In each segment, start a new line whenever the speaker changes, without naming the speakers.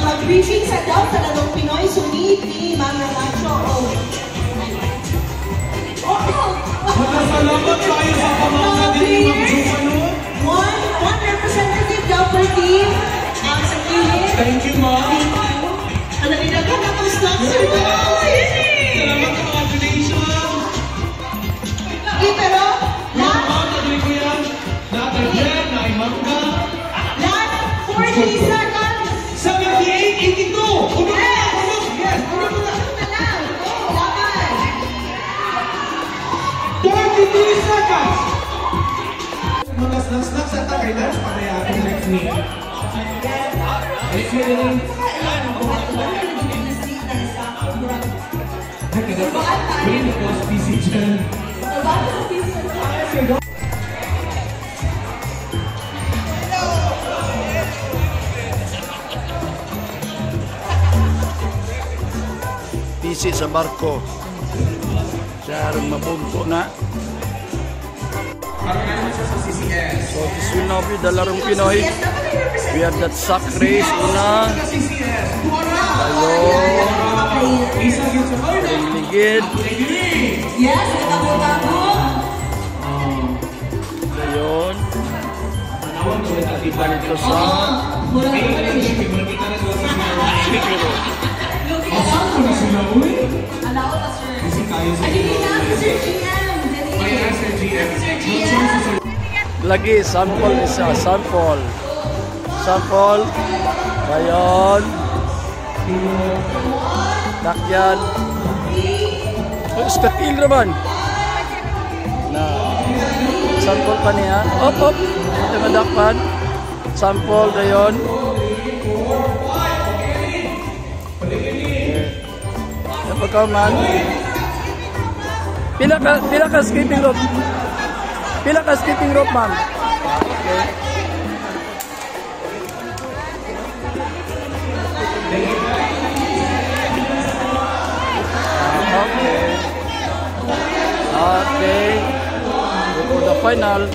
Mag-briefing sa daw sa lalong Pinoy, sunit ni Ma'am Ramacho.
Magkasalamat tayo sa pamamagitan ni Ma'am Jumano.
One representative daw per team. Sa kilid.
Thank you, Ma'am.
Ano nilagyan na itong sponsor daw?
Salamat sa mga donation.
Okay, pero last 40 seconds.
78, 82. Uno na. Yes, uno na. 33 seconds. Magas-nas-nas sa takailan para yakin next week. Next week na rin. Bring the boss PC dyan.
PC sa barko. Siya rin mabunto na. So this will now be the Larong Pinoy. We have that sack race una. Ayun. Ligid.
Yes, tago-tago.
Ayun. Iba nito sa lagi sample isa, sample. Ayun. Dakyan. Oh, statil naman. Nah, sample pa niya. Op. Ito madakpan. Sample dayon. Pagkaman. Pila ka skipping rope? Pila ka skipping rope, ma'am? Okay. Okay. For the final.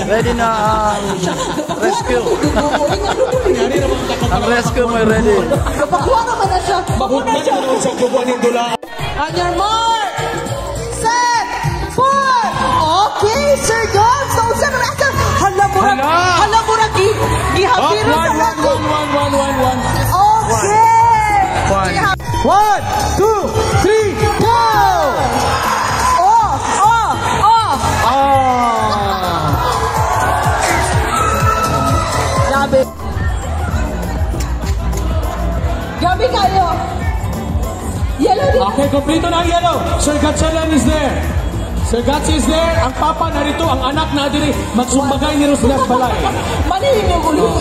Ready na ang rescue. Ang rescue may ready.
Kapakuha naman na siya.
Bakuna siya naman sa kubuan ng dula.
On your mark, set, put. Okay, Sir Gon. So, sir, nasa halamurag.
Hala.
Halamurag. Ihabiro sa lago.
One.
Okay.
One.
1, 2, 3, go!
Oh. Gabi kayo. Yellow din.
Okay, kompleto na ang yellow. Sir Gatchalan is there. Sir Gatsi is there. Ang papa narito, ang anak na diri. Magsumbagay ni Roslas Balay.
Manilin yung ulo.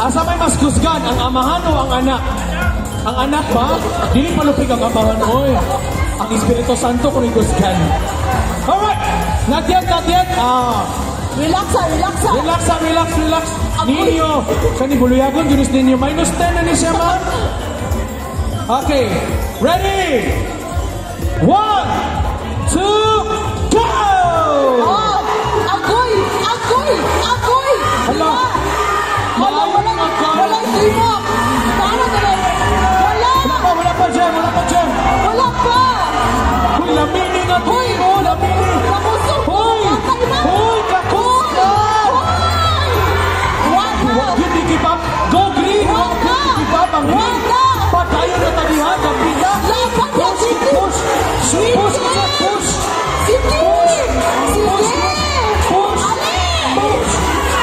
Asa may mas kusgan, ang amahan o ang anak? Ang anak ba? Dili palupig ang amahan, oy. Ang Espiritu Santo kung ikusgan. Alright! Not yet.
Relax.
Relax. Ninyo. Kani buluyagon, Diyos ninyo. -10 na ni siya, ma'am. Okay. Ready? 1, 2, go!
Oh, agoy.
Hala.
Walang timok. Para ka
Wala pa, Jem.
Wala pa.
Uy, lamini nga to. Lamini.
Kakusok.
Uy, kakusok. Wag yun, di keep up. Go green. Wag yun, di keep up. Ang green. Patayon na talihan. Ang pila.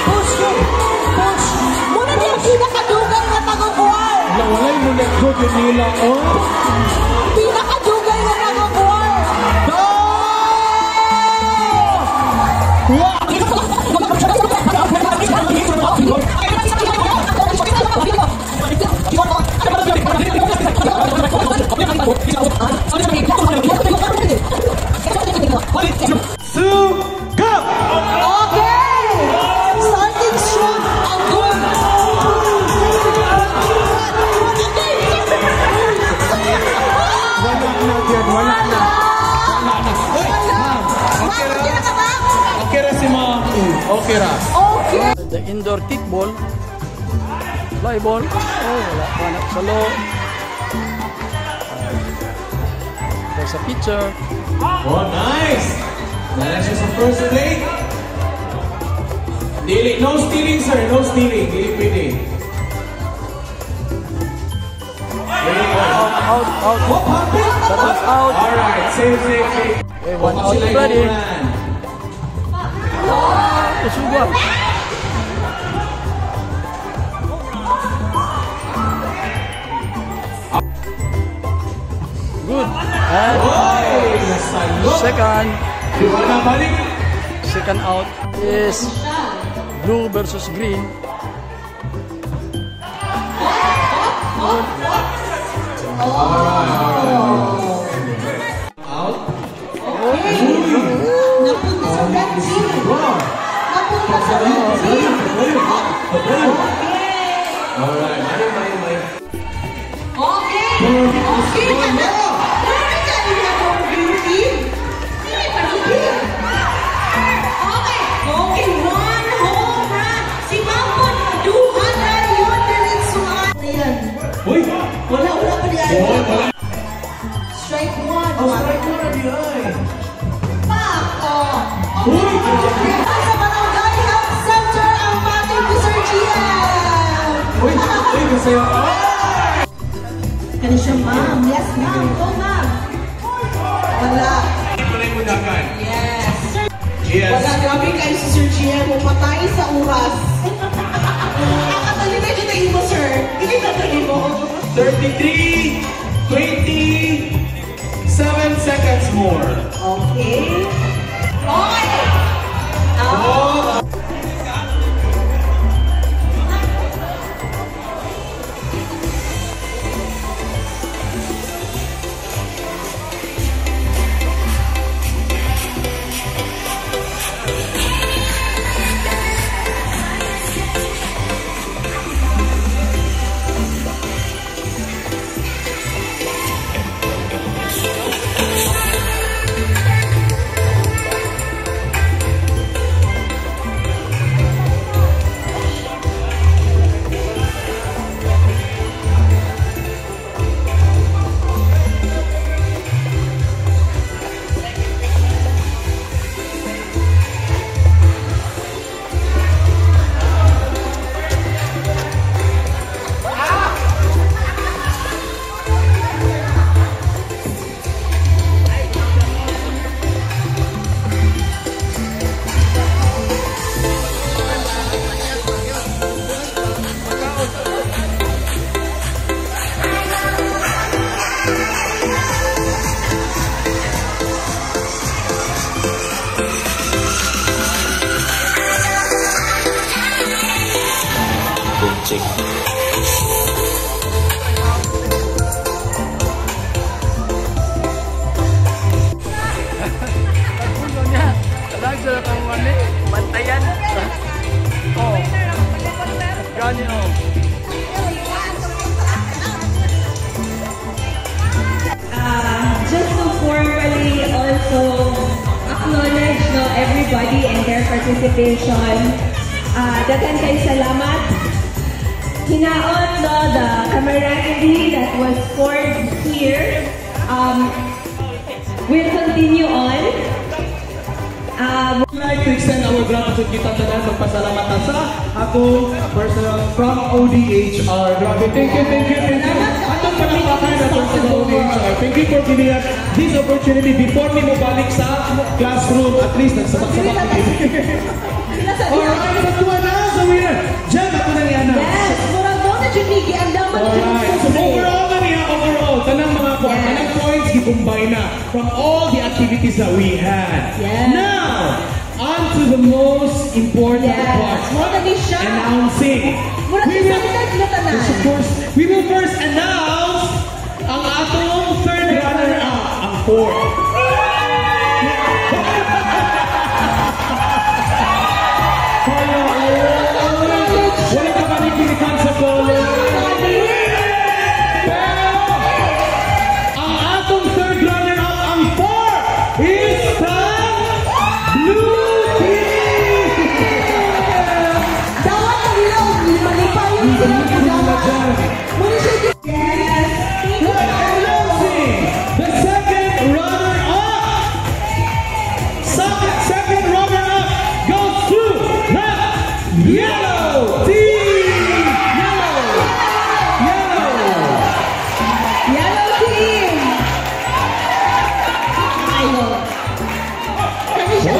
Push.
Muna niya pinakadugay na tagukuhan.
Nawalay mo let go yun nila.
Pinakadugay na tagukuhan.
Go!
Okay! Starting strong and good.
Wala na. Hey, ma'am. Okay ra si ma'am. Okay ra.
Okay.
The indoor kickball. Fly ball. Oh, wala pa na sa loob. There's a picture.
Oh, nice! Nice sa first play. Dili, no stealing, sir. No stealing. Dili pwede.
Out.
What happened?
That was out.
Alright, save.
Okay, one out already. Usuga. Good. And second out is blue versus green.
Napunta sa red team. Napunta sa red team. Okay. Okay, one home run. Si Mampon, 200 yun. Diretsuhan. Ayan. Wala pa niya. Strike one. Pak! Sa Barangay Health Center ang bating ni Sir Gian. Kani siya, ma'am. Yes, ma'am. Go, ma'am. Wala. Yes. Wala, grabe kayo si Sir Gian. Pumatay sa oras. Nakatali na kita mo, sir. Hindi natali mo.
33, 27 seconds more.
Okay. Okay.
check. Kalag sa kang mani, bantayan. Oh. Gani oh.
Just to formally also acknowledge everybody and their participation. Dagan kay salamat. Hinaon the camaraderie that was forged here. We'll continue on.
I'd like to extend our gratitude kita tanan magpasalamat na sa ako personal from ODHR. Grabe, thank you. Atong palakpakan na po sa ODHR. Thank you for giving us this opportunity before me mo balik sa classroom. At least nagsabak-sabak ko din. Alright, sa tuwa na sa winner. Diyan ako na niya na.
Yes, murag mo na Junigi. Ang daman
Alright, so overall na niya, tanang mga points, gikumbay na from all the activities that we had.
Yes.
Now, on to the most important part. Announcing. Yes, of course, we will first announce ang atong third runner-up, ang fourth. Wala ka ba nagkinikan sa polo? Ang atong third runner-up, ang fourth, is the Blue Team!
Dapat na ilaw, malipay yung Yes!
Announcing the second runner-up! Second runner-up goes to the Yellow Team!
Yellow team! Ayaw. Kami siya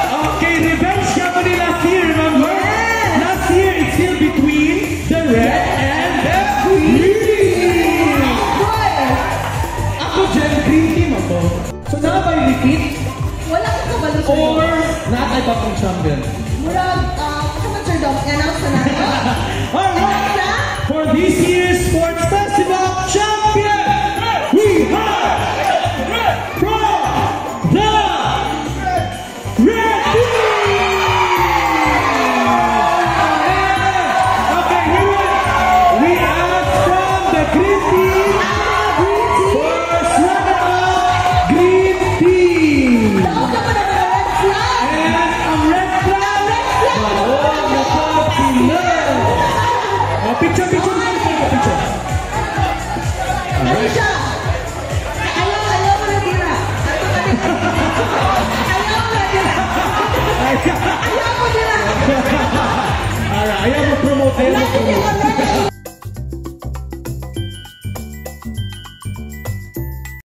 Okay, revenge ka mo ni last year, remember?
Yes.
Last year, it's still between the red and the green. Ako dyan, green team ako. So, na ba yung repeat?
Wala ka kabalo sa
Or, nakay pa kong champion?
Murag, kaman Sir Dom, i-announce na natin.
Alright, for this year's Sports Festival champion, we have from the Red Team! Okay, we have from the Green Team, first runner-up, Green Team!
Daw ka mo na mga red flag!
And ang red flag, bawal na pa sila! Picture.
Ano siya? Ayaw mo na tira. Ayaw mo tira.
Alright, ayaw mo promote.